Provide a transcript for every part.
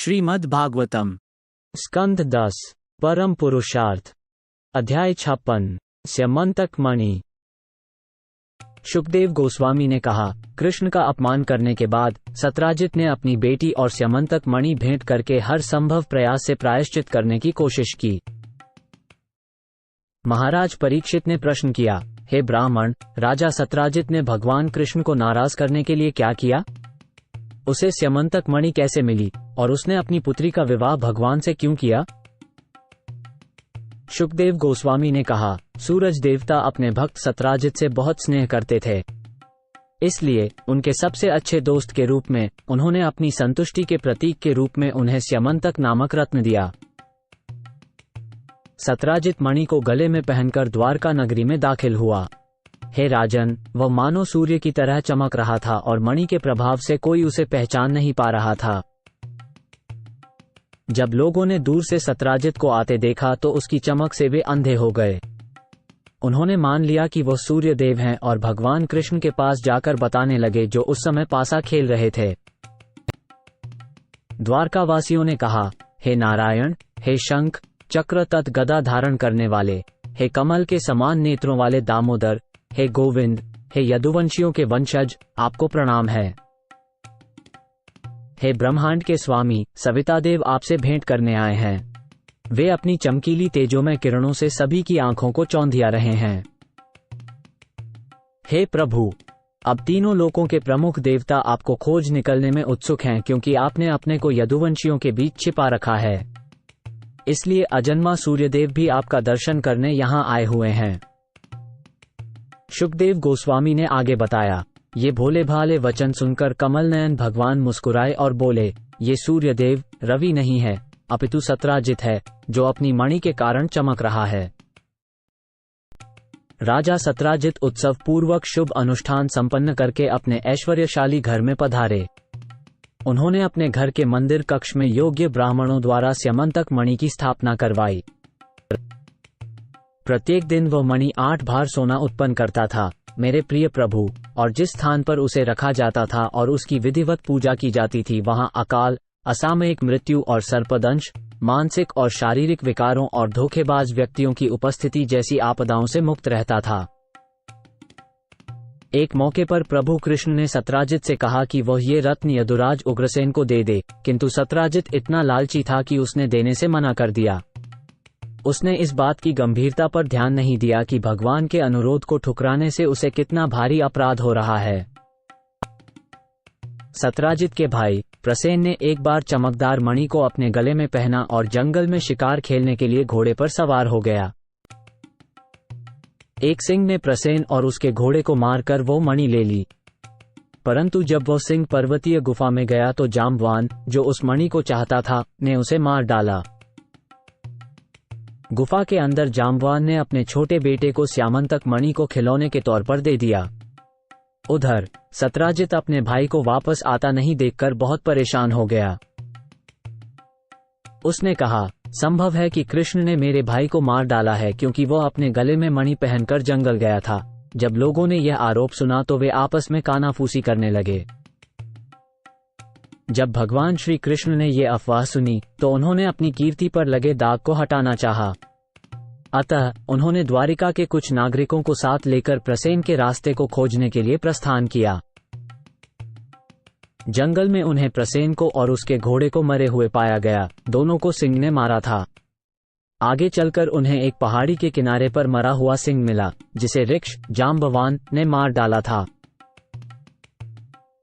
श्रीमद् भागवतम स्कंध 10 परम पुरुषार्थ अध्याय 56 स्यमंतक मणि। शुकदेव गोस्वामी ने कहा, कृष्ण का अपमान करने के बाद सत्राजित ने अपनी बेटी और स्यमंतक मणि भेंट करके हर संभव प्रयास से प्रायश्चित करने की कोशिश की। महाराज परीक्षित ने प्रश्न किया, हे ब्राह्मण, राजा सत्राजित ने भगवान कृष्ण को नाराज करने के लिए क्या किया? उसे स्यमंतक मणि कैसे मिली और उसने अपनी पुत्री का विवाह भगवान से क्यों किया? शुकदेव गोस्वामी ने कहा, सूरज देवता अपने भक्त सत्राजित से बहुत स्नेह करते थे, इसलिए उनके सबसे अच्छे दोस्त के रूप में उन्होंने अपनी संतुष्टि के प्रतीक के रूप में उन्हें स्यमंतक नामक रत्न दिया। सत्राजित मणि को गले में पहनकर द्वारका नगरी में दाखिल हुआ। हे राजन, वह मानो सूर्य की तरह चमक रहा था और मणि के प्रभाव से कोई उसे पहचान नहीं पा रहा था। जब लोगों ने दूर से सत्राजित को आते देखा तो उसकी चमक से वे अंधे हो गए। उन्होंने मान लिया कि वह सूर्य देव हैं और भगवान कृष्ण के पास जाकर बताने लगे, जो उस समय पासा खेल रहे थे। द्वारकावासियों ने कहा, हे नारायण, हे शंख चक्र तत् गदा धारण करने वाले, हे कमल के समान नेत्रों वाले दामोदर, हे गोविंद, हे यदुवंशियों के वंशज, आपको प्रणाम है। हे ब्रह्मांड के स्वामी, सवितादेव आपसे भेंट करने आए हैं। वे अपनी चमकीली तेजोमय किरणों से सभी की आंखों को चौंधिया रहे हैं। हे प्रभु, अब तीनों लोकों के प्रमुख देवता आपको खोज निकलने में उत्सुक हैं, क्योंकि आपने अपने को यदुवंशियों के बीच छिपा रखा है। इसलिए अजन्मा सूर्यदेव भी आपका दर्शन करने यहाँ आए हुए हैं। शुकदेव गोस्वामी ने आगे बताया, ये भोले भाले वचन सुनकर कमल नयन भगवान मुस्कुराए और बोले, ये सूर्यदेव रवि नहीं है, अपितु सत्राजित है, जो अपनी मणि के कारण चमक रहा है। राजा सत्राजित उत्सव पूर्वक शुभ अनुष्ठान संपन्न करके अपने ऐश्वर्यशाली घर में पधारे। उन्होंने अपने घर के मंदिर कक्ष में योग्य ब्राह्मणों द्वारा स्यमंतक मणि की स्थापना करवाई। प्रत्येक दिन वह मणि 8 भार सोना उत्पन्न करता था, मेरे प्रिय प्रभु, और जिस स्थान पर उसे रखा जाता था और उसकी विधिवत पूजा की जाती थी, वहां अकाल, असामयिक मृत्यु और सर्पदंश, मानसिक और शारीरिक विकारों और धोखेबाज व्यक्तियों की उपस्थिति जैसी आपदाओं से मुक्त रहता था। एक मौके पर प्रभु कृष्ण ने सत्राजित से कहा कि वह ये रत्न यदुराज उग्रसेन को दे दे, किंतु सत्राजित इतना लालची था कि उसने देने से मना कर दिया। उसने इस बात की गंभीरता पर ध्यान नहीं दिया कि भगवान के अनुरोध को ठुकराने से उसे कितना भारी अपराध हो रहा है। सत्राजित के भाई प्रसेन ने एक बार चमकदार मणि को अपने गले में पहना और जंगल में शिकार खेलने के लिए घोड़े पर सवार हो गया। एक सिंह ने प्रसेन और उसके घोड़े को मारकर वो मणि ले ली, परंतु जब वह सिंह पर्वतीय गुफा में गया तो जाम्बवान, जो उस मणि को चाहता था, ने उसे मार डाला। गुफा के अंदर जाम्बवान ने अपने छोटे बेटे को स्यमंतक मणि को खिलौने के तौर पर दे दिया। उधर सत्राजित अपने भाई को वापस आता नहीं देखकर बहुत परेशान हो गया। उसने कहा, संभव है कि कृष्ण ने मेरे भाई को मार डाला है, क्योंकि वह अपने गले में मणि पहनकर जंगल गया था। जब लोगों ने यह आरोप सुना तो वे आपस में कानाफूसी करने लगे। जब भगवान श्री कृष्ण ने ये अफवाह सुनी तो उन्होंने अपनी कीर्ति पर लगे दाग को हटाना चाहा। अतः उन्होंने द्वारिका के कुछ नागरिकों को साथ लेकर प्रसेन के रास्ते को खोजने के लिए प्रस्थान किया। जंगल में उन्हें प्रसेन को और उसके घोड़े को मरे हुए पाया गया। दोनों को सिंह ने मारा था। आगे चलकर उन्हें एक पहाड़ी के किनारे पर मरा हुआ सिंह मिला, जिसे ऋक्ष जाम्बवान ने मार डाला था।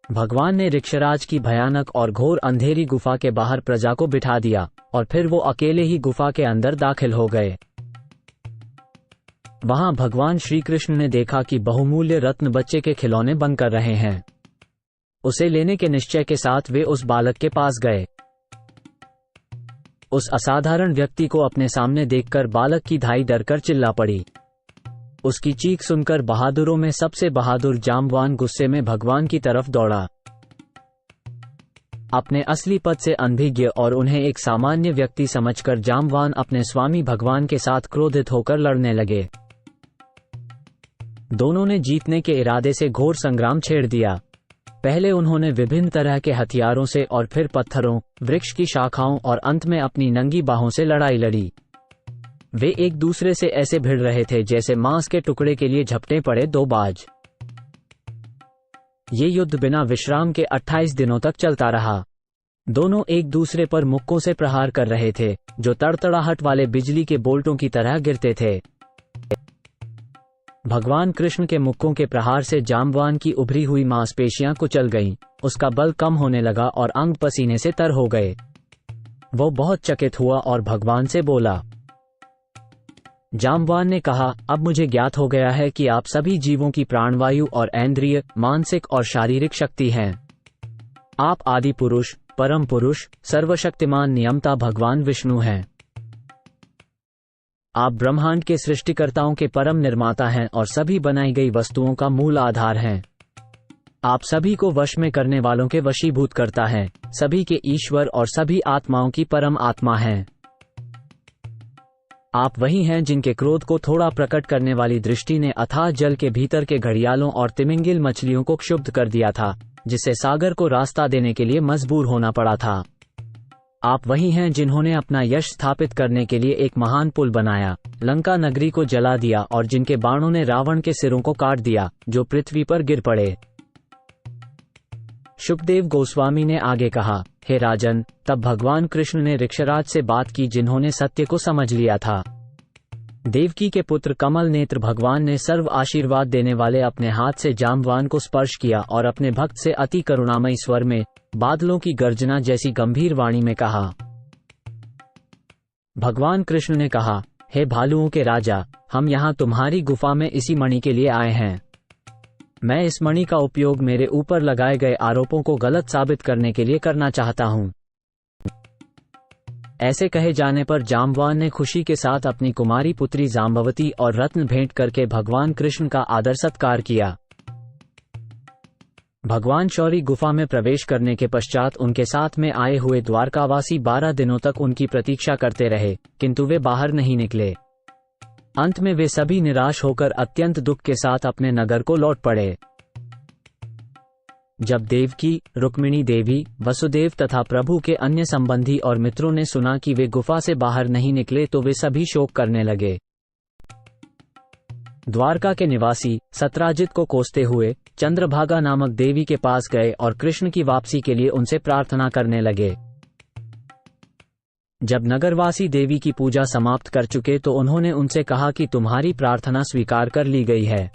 भगवान ने ऋक्षराज की भयानक और घोर अंधेरी गुफा के बाहर प्रजा को बिठा दिया और फिर वो अकेले ही गुफा के अंदर दाखिल हो गए। वहां भगवान श्री कृष्ण ने देखा कि बहुमूल्य रत्न बच्चे के खिलौने बनकर रहे हैं। उसे लेने के निश्चय के साथ वे उस बालक के पास गए। उस असाधारण व्यक्ति को अपने सामने देखकर बालक की धाई डरकर चिल्ला पड़ी। उसकी चीख सुनकर बहादुरों में सबसे बहादुर जाम्बवान गुस्से में भगवान की तरफ दौड़ा। अपने असली पद से अनभिज्ञ और उन्हें एक सामान्य व्यक्ति समझकर जाम्बवान अपने स्वामी भगवान के साथ क्रोधित होकर लड़ने लगे। दोनों ने जीतने के इरादे से घोर संग्राम छेड़ दिया। पहले उन्होंने विभिन्न तरह के हथियारों से और फिर पत्थरों, वृक्ष की शाखाओं और अंत में अपनी नंगी बाहों से लड़ाई लड़ी। वे एक दूसरे से ऐसे भिड़ रहे थे जैसे मांस के टुकड़े के लिए झपटे पड़े दो बाज। ये युद्ध बिना विश्राम के 28 दिनों तक चलता रहा। दोनों एक दूसरे पर मुक्कों से प्रहार कर रहे थे, जो तड़तड़ाहट वाले बिजली के बोल्टों की तरह गिरते थे। भगवान कृष्ण के मुक्कों के प्रहार से जांबवान की उभरी हुई मांसपेशियां कुचल गईं, उसका बल कम होने लगा और अंग पसीने से तर हो गए। वो बहुत चकित हुआ और भगवान से बोला। जांबवान ने कहा, अब मुझे ज्ञात हो गया है कि आप सभी जीवों की प्राणवायु और इंद्रिय, मानसिक और शारीरिक शक्ति हैं। आप आदि पुरुष, परम पुरुष, सर्वशक्तिमान नियंता भगवान विष्णु हैं। आप ब्रह्मांड के सृष्टिकर्ताओं के परम निर्माता हैं और सभी बनाई गई वस्तुओं का मूल आधार हैं। आप सभी को वश में करने वालों के वशीभूत करता हैं, सभी के ईश्वर और सभी आत्माओं की परम आत्मा हैं। आप वही हैं जिनके क्रोध को थोड़ा प्रकट करने वाली दृष्टि ने अथाह जल के भीतर के घड़ियालों और तिमिंगिल मछलियों को क्षुब्ध कर दिया था, जिससे सागर को रास्ता देने के लिए मजबूर होना पड़ा था। आप वही हैं जिन्होंने अपना यश स्थापित करने के लिए एक महान पुल बनाया, लंका नगरी को जला दिया और जिनके बाणों ने रावण के सिरों को काट दिया, जो पृथ्वी पर गिर पड़े। शुकदेव गोस्वामी ने आगे कहा, हे राजन, तब भगवान कृष्ण ने ऋक्षराज से बात की जिन्होंने सत्य को समझ लिया था। देवकी के पुत्र कमल नेत्र भगवान ने सर्व आशीर्वाद देने वाले अपने हाथ से जांबवान को स्पर्श किया और अपने भक्त से अति करुणामयी स्वर में, बादलों की गर्जना जैसी गंभीर वाणी में कहा। भगवान कृष्ण ने कहा, हे भालुओं के राजा, हम यहाँ तुम्हारी गुफा में इसी मणि के लिए आए हैं। मैं इस मणि का उपयोग मेरे ऊपर लगाए गए आरोपों को गलत साबित करने के लिए करना चाहता हूँ। ऐसे कहे जाने पर जांबवान ने खुशी के साथ अपनी कुमारी पुत्री जांबवती और रत्न भेंट करके भगवान कृष्ण का आदर सत्कार किया। भगवान शौरी गुफा में प्रवेश करने के पश्चात उनके साथ में आए हुए द्वारकावासी 12 दिनों तक उनकी प्रतीक्षा करते रहे, किंतु वे बाहर नहीं निकले। अंत में वे सभी निराश होकर अत्यंत दुख के साथ अपने नगर को लौट पड़े। जब देवकी, रुक्मिणी देवी, वसुदेव तथा प्रभु के अन्य संबंधी और मित्रों ने सुना कि वे गुफा से बाहर नहीं निकले तो वे सभी शोक करने लगे। द्वारका के निवासी सत्राजित को कोसते हुए चंद्रभागा नामक देवी के पास गए और कृष्ण की वापसी के लिए उनसे प्रार्थना करने लगे। जब नगरवासी देवी की पूजा समाप्त कर चुके तो उन्होंने उनसे कहा कि तुम्हारी प्रार्थना स्वीकार कर ली गई है।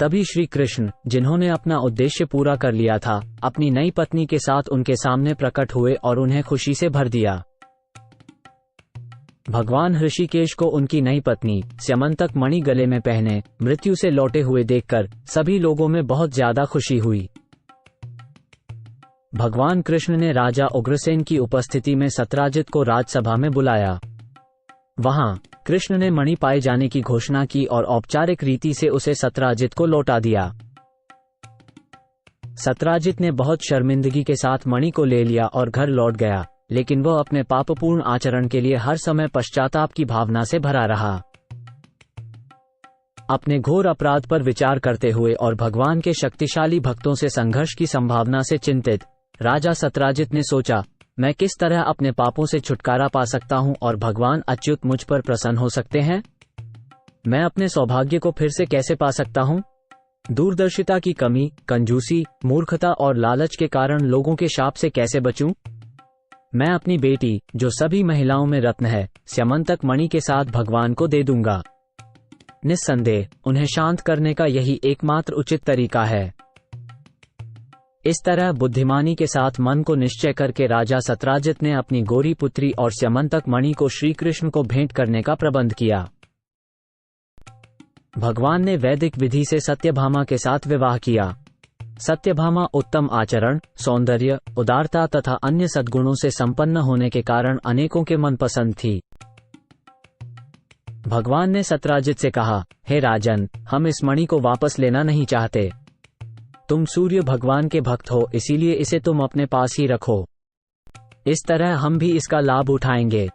तभी श्री कृष्ण, जिन्होंने अपना उद्देश्य पूरा कर लिया था, अपनी नई पत्नी के साथ उनके सामने प्रकट हुए और उन्हें खुशी से भर दिया। भगवान ऋषिकेश को उनकी नई पत्नी स्यमंतक मणि गले में पहने मृत्यु से लौटे हुए देखकर सभी लोगों में बहुत ज्यादा खुशी हुई। भगवान कृष्ण ने राजा उग्रसेन की उपस्थिति में सत्राजित को राजसभा में बुलाया। वहां कृष्ण ने मणि पाए जाने की घोषणा की और औपचारिक रीति से उसे सत्राजित को लौटा दिया। सत्राजित ने बहुत शर्मिंदगी के साथ मणि को ले लिया और घर लौट गया, लेकिन वह अपने पापपूर्ण आचरण के लिए हर समय पश्चाताप की भावना से भरा रहा। अपने घोर अपराध पर विचार करते हुए और भगवान के शक्तिशाली भक्तों से संघर्ष की संभावना से चिंतित राजा सत्राजित ने सोचा, मैं किस तरह अपने पापों से छुटकारा पा सकता हूं और भगवान अच्युत मुझ पर प्रसन्न हो सकते हैं। मैं अपने सौभाग्य को फिर से कैसे पा सकता हूं? दूरदर्शिता की कमी, कंजूसी, मूर्खता और लालच के कारण लोगों के शाप से कैसे बचूं? मैं अपनी बेटी, जो सभी महिलाओं में रत्न है, स्यमंतक मणि के साथ भगवान को दे दूंगा। निस्संदेह उन्हें शांत करने का यही एकमात्र उचित तरीका है। इस तरह बुद्धिमानी के साथ मन को निश्चय करके राजा सत्राजित ने अपनी गोरी पुत्री और स्यमंतक मणि को श्री कृष्ण को भेंट करने का प्रबंध किया। भगवान ने वैदिक विधि से सत्यभामा के साथ विवाह किया। सत्यभामा उत्तम आचरण, सौंदर्य, उदारता तथा अन्य सद्गुणों से संपन्न होने के कारण अनेकों के मनपसंद थी। भगवान ने सत्राजित से कहा, हे राजन, हम इस मणि को वापस लेना नहीं चाहते। तुम सूर्य भगवान के भक्त हो, इसीलिए इसे तुम अपने पास ही रखो। इस तरह हम भी इसका लाभ उठाएंगे।